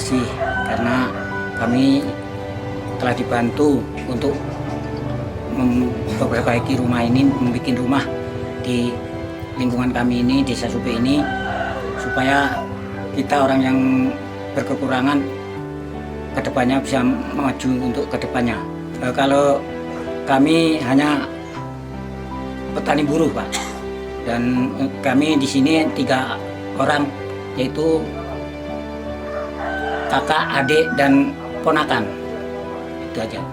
kasih karena kami telah dibantu untuk memperbaiki rumah ini, membuat rumah di lingkungan kami ini, Desa Subi ini, supaya kita orang yang berkekurangan kedepannya bisa maju untuk kedepannya. Kalau kami hanya petani buruh, Pak, dan kami di sini 3 orang, yaitu kakak, adik, dan ponakan. Itu aja.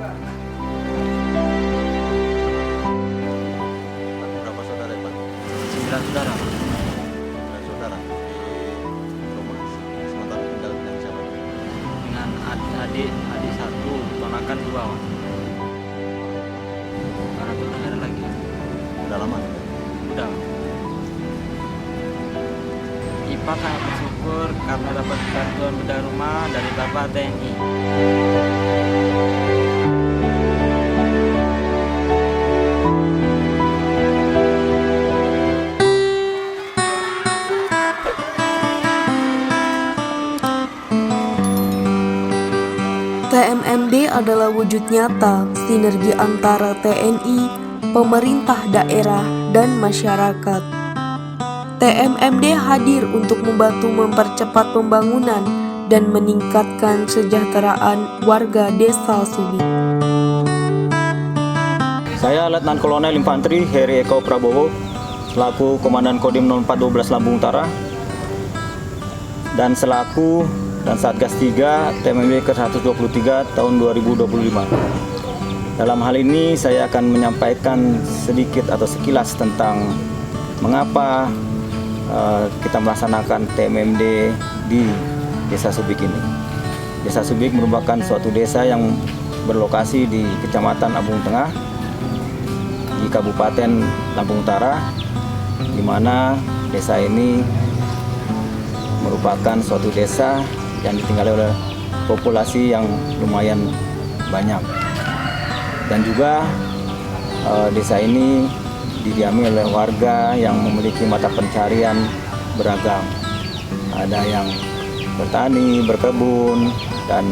Berapa saudara, Pak? 9 saudara. 9 saudara di rumah. Sementara tinggal dengan siapa? Dengan adik 1, ponakan 2. Karena itu ada lagi. Udah lama? Udah. IPA sangat bersyukur karena dapat bantuan bedah rumah dari Bapak TNI. TMMD adalah wujud nyata sinergi antara TNI, pemerintah daerah, dan masyarakat. TMMD hadir untuk membantu mempercepat pembangunan dan meningkatkan kesejahteraan warga Desa Subi. Saya Letnan Kolonel Infanteri Heri Eko Prabowo, selaku Komandan Kodim 0412 Lampung Utara, dan selaku dan Satgas 3 TMMD ke-123 tahun 2025. Dalam hal ini saya akan menyampaikan sedikit atau sekilas tentang mengapa kita melaksanakan TMMD di Desa Subik ini. Desa Subik merupakan suatu desa yang berlokasi di Kecamatan Lampung Tengah, di Kabupaten Lampung Utara, di mana desa ini merupakan suatu desa yang ditinggali oleh populasi yang lumayan banyak, dan juga desa ini didiami oleh warga yang memiliki mata pencarian beragam. Ada yang bertani, berkebun, dan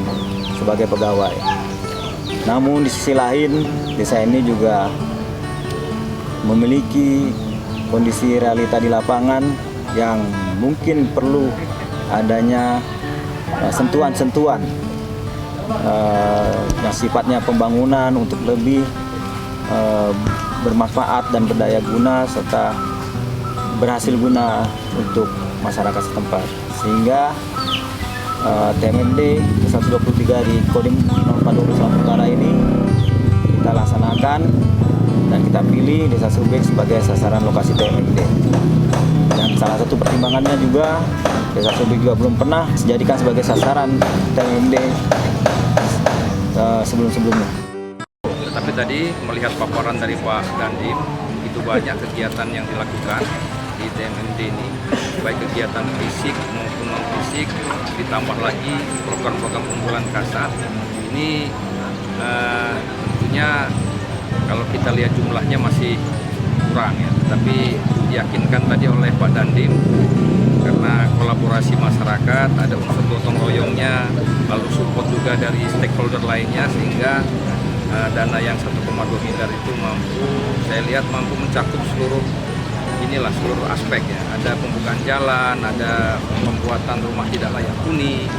sebagai pegawai. Namun di sisi lain, desa ini juga memiliki kondisi realita di lapangan yang mungkin perlu adanya sentuhan-sentuhan yang sifatnya pembangunan untuk lebih bermanfaat dan berdaya guna serta berhasil guna untuk masyarakat setempat, sehingga TMMD 123 di Kodim 0412 Utara ini kita laksanakan dan kita pilih Desa Subik sebagai sasaran lokasi TMMD. Dan salah satu pertimbangannya juga Desa Subik juga belum pernah dijadikan sebagai sasaran TMMD sebelum-sebelumnya. Tetapi tadi melihat paparan dari Pak Dandim, itu banyak kegiatan yang dilakukan di TMMD ini, baik kegiatan fisik maupun non fisik, ditambah lagi program-program unggulan Kasat. Ini tentunya kalau kita lihat jumlahnya masih kurang ya, tapi diyakinkan tadi oleh Pak Dandim karena kolaborasi masyarakat, ada unsur gotong royongnya, lalu support juga dari stakeholder lainnya, sehingga dana yang 1,2 miliar itu saya lihat mampu mencakup seluruh aspek ya. Ada pembukaan jalan, ada pembuatan rumah tidak layak huni,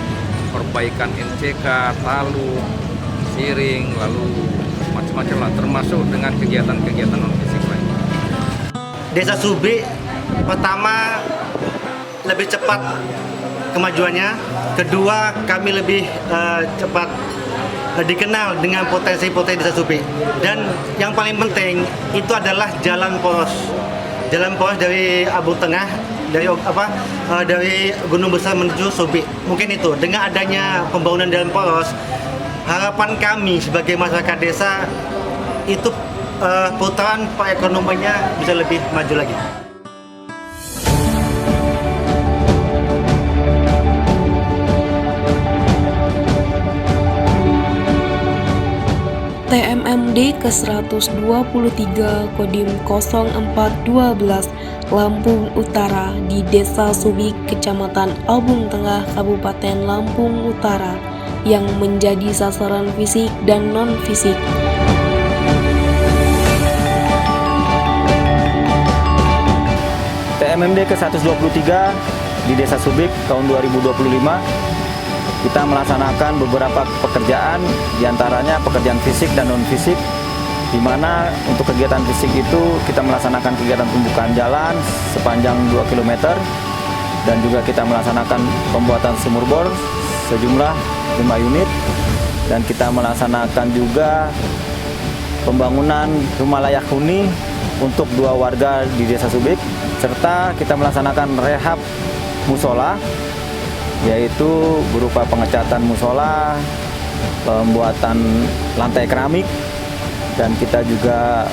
perbaikan MCK, talu, siring, lalu macam-macam lah, termasuk dengan kegiatan-kegiatan non fisik lainnya. Desa Subik pertama lebih cepat kemajuannya, kedua kami lebih cepat dikenal dengan potensi-potensi Desa Subik, dan yang paling penting itu adalah jalan poros dari Lampung Tengah, dari Gunung Besar menuju Subik. Mungkin itu dengan adanya pembangunan jalan poros, harapan kami sebagai masyarakat desa itu putaran perekonomiannya bisa lebih maju lagi. TMMD ke-123 Kodim 0412 Lampung Utara di Desa Subik, Kecamatan Albung Tengah, Kabupaten Lampung Utara yang menjadi sasaran fisik dan non-fisik. TMMD ke-123 di Desa Subik tahun 2025 kita melaksanakan beberapa pekerjaan, diantaranya pekerjaan fisik dan non-fisik, di mana untuk kegiatan fisik itu kita melaksanakan kegiatan pembukaan jalan sepanjang 2 km dan juga kita melaksanakan pembuatan sumur bor sejumlah 5 unit dan kita melaksanakan juga pembangunan rumah layak huni untuk 2 warga di Desa Subik, serta kita melaksanakan rehab musola, yaitu berupa pengecatan musola, pembuatan lantai keramik, dan kita juga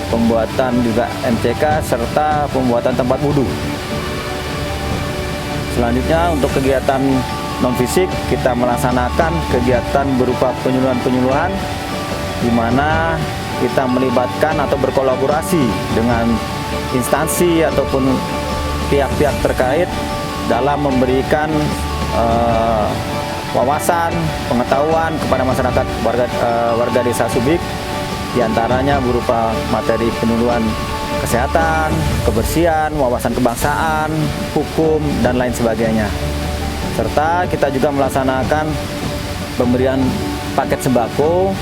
pembuatan juga MCK serta pembuatan tempat wudhu. Selanjutnya untuk kegiatan non fisik kita melaksanakan kegiatan berupa penyuluhan-penyuluhan, di mana kita melibatkan atau berkolaborasi dengan instansi ataupun pihak-pihak terkait dalam memberikan wawasan, pengetahuan kepada masyarakat warga Desa Subik, diantaranya berupa materi penyuluhan kesehatan, kebersihan, wawasan kebangsaan, hukum, dan lain sebagainya. Serta kita juga melaksanakan pemberian paket sembako,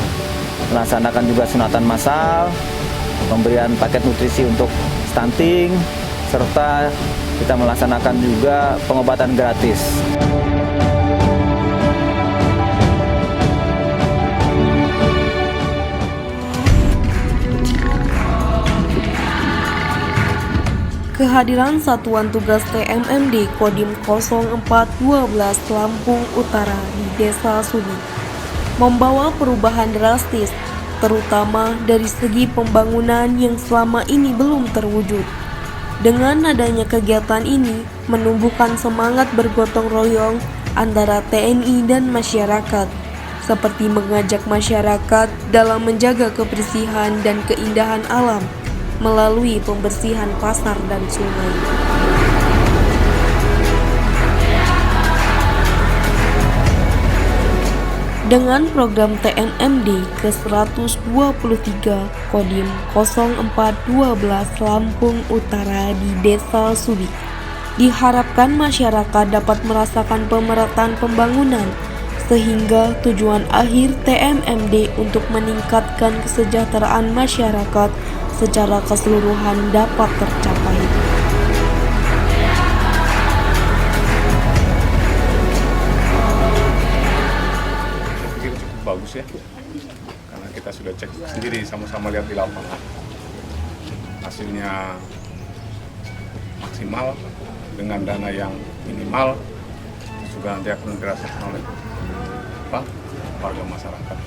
melaksanakan juga sunatan massal, pemberian paket nutrisi untuk stunting, serta kita melaksanakan juga pengobatan gratis. Kehadiran Satuan Tugas TMMD Kodim 0412 Lampung Utara di Desa Subik membawa perubahan drastis, terutama dari segi pembangunan yang selama ini belum terwujud. Dengan adanya kegiatan ini, menumbuhkan semangat bergotong royong antara TNI dan masyarakat, seperti mengajak masyarakat dalam menjaga kebersihan dan keindahan alam melalui pembersihan pasar dan sungai. Dengan program TMMD ke-123 Kodim 0412 Lampung Utara di Desa Subik, diharapkan masyarakat dapat merasakan pemerataan pembangunan sehingga tujuan akhir TMMD untuk meningkatkan kesejahteraan masyarakat secara keseluruhan dapat tercapai. Bagus ya, karena kita sudah cek sendiri, sama-sama lihat di lapangan, hasilnya maksimal dengan dana yang minimal juga nanti akan dirasakan oleh warga masyarakat.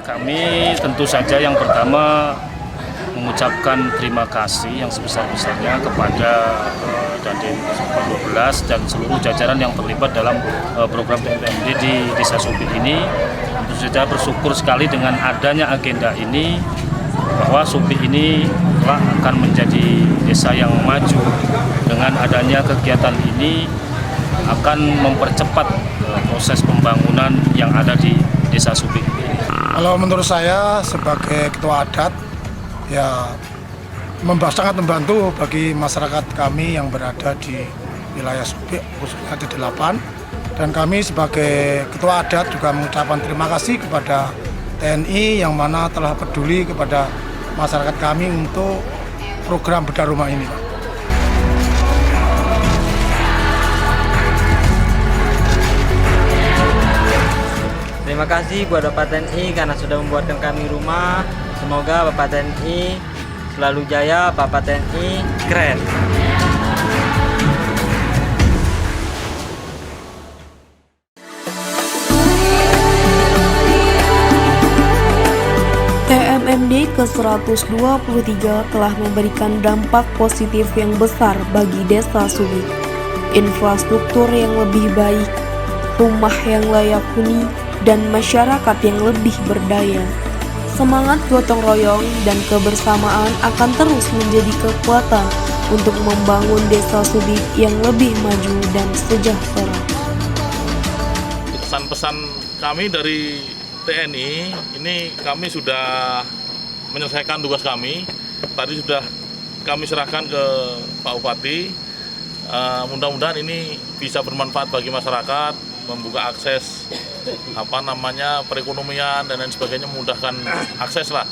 Kami tentu saja yang pertama mengucapkan terima kasih yang sebesar-besarnya kepada Dandim 12 dan seluruh jajaran yang terlibat dalam program TMMD di Desa Subik ini. Tentu saja bersyukur sekali dengan adanya agenda ini, bahwa Subik ini telah akan menjadi desa yang maju. Dengan adanya kegiatan ini akan mempercepat proses pembangunan yang ada di Desa Subik ini. Kalau menurut saya sebagai ketua adat, ya sangat membantu bagi masyarakat kami yang berada di wilayah Subik, khususnya di 8. Dan kami sebagai ketua adat juga mengucapkan terima kasih kepada TNI yang mana telah peduli kepada masyarakat kami untuk program bedah rumah ini, Pak. Terima kasih buat Bapak TNI karena sudah membuatkan kami rumah. Semoga Bapak TNI selalu jaya, Bapak TNI keren. TMMD ke-123 telah memberikan dampak positif yang besar bagi Desa Subik. Infrastruktur yang lebih baik, rumah yang layak huni, dan masyarakat yang lebih berdaya. Semangat gotong royong dan kebersamaan akan terus menjadi kekuatan untuk membangun Desa Subi yang lebih maju dan sejahtera. Pesan-pesan kami dari TNI, ini kami sudah menyelesaikan tugas kami. Tadi sudah kami serahkan ke Pak Bupati. Mudah-mudahan ini bisa bermanfaat bagi masyarakat, membuka akses perekonomian dan lain sebagainya, memudahkan akses lah,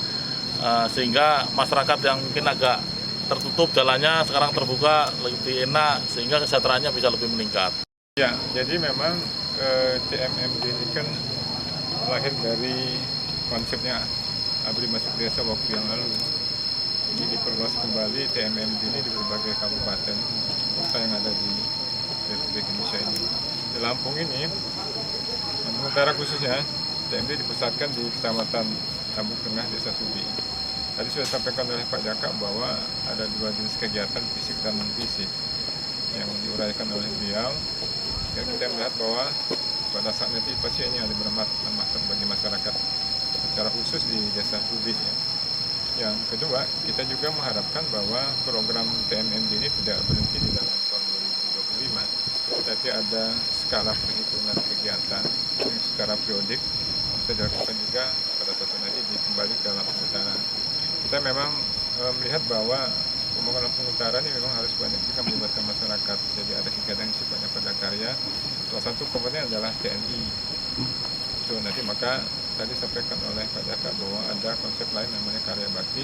sehingga masyarakat yang mungkin agak tertutup jalannya sekarang terbuka lebih enak, sehingga kesejahteraannya bisa lebih meningkat. Ya, jadi memang TMMD ini kan lahir dari konsepnya Abri Masuk Desa waktu yang lalu. Jadi diperluas kembali TMMD ini di berbagai kabupaten kota yang ada di Republik Indonesia ini. Di Lampung ini, Utara khususnya, TMMD dipusatkan di Kecamatan Tambuk Tengah, Desa Subi. Tadi sudah disampaikan oleh Pak Jakab bahwa ada 2 jenis kegiatan fisik dan non-fisik yang diuraikan oleh beliau. Dan kita melihat bahwa pada saat nanti pasti ini ada bermanfaat bagi masyarakat secara khusus di Desa Subi. Ya. Yang kedua, kita juga mengharapkan bahwa program TMMD ini tidak berhenti di dalam tahun 2025. Tapi ada skala perhitungan kegiatan yang secara periodik bisa dilakukan juga pada suatu nanti kembali ke Lampung Utara. Kita memang melihat bahwa pembangunan Lampung Utara ini memang harus banyak juga melibatkan masyarakat. Jadi ada kegiatan yang sifatnya pada karya. Salah satu komponen adalah TNI. Itu nanti maka tadi sampaikan oleh Pak Jaka bahwa ada konsep lain namanya karya bakti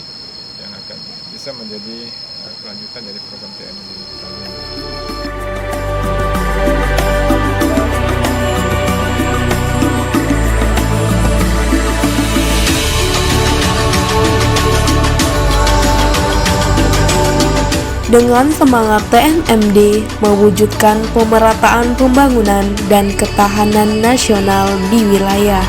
yang akan bisa menjadi kelanjutan dari program TNI tahun ini. Dengan semangat TMMD mewujudkan pemerataan pembangunan dan ketahanan nasional di wilayah.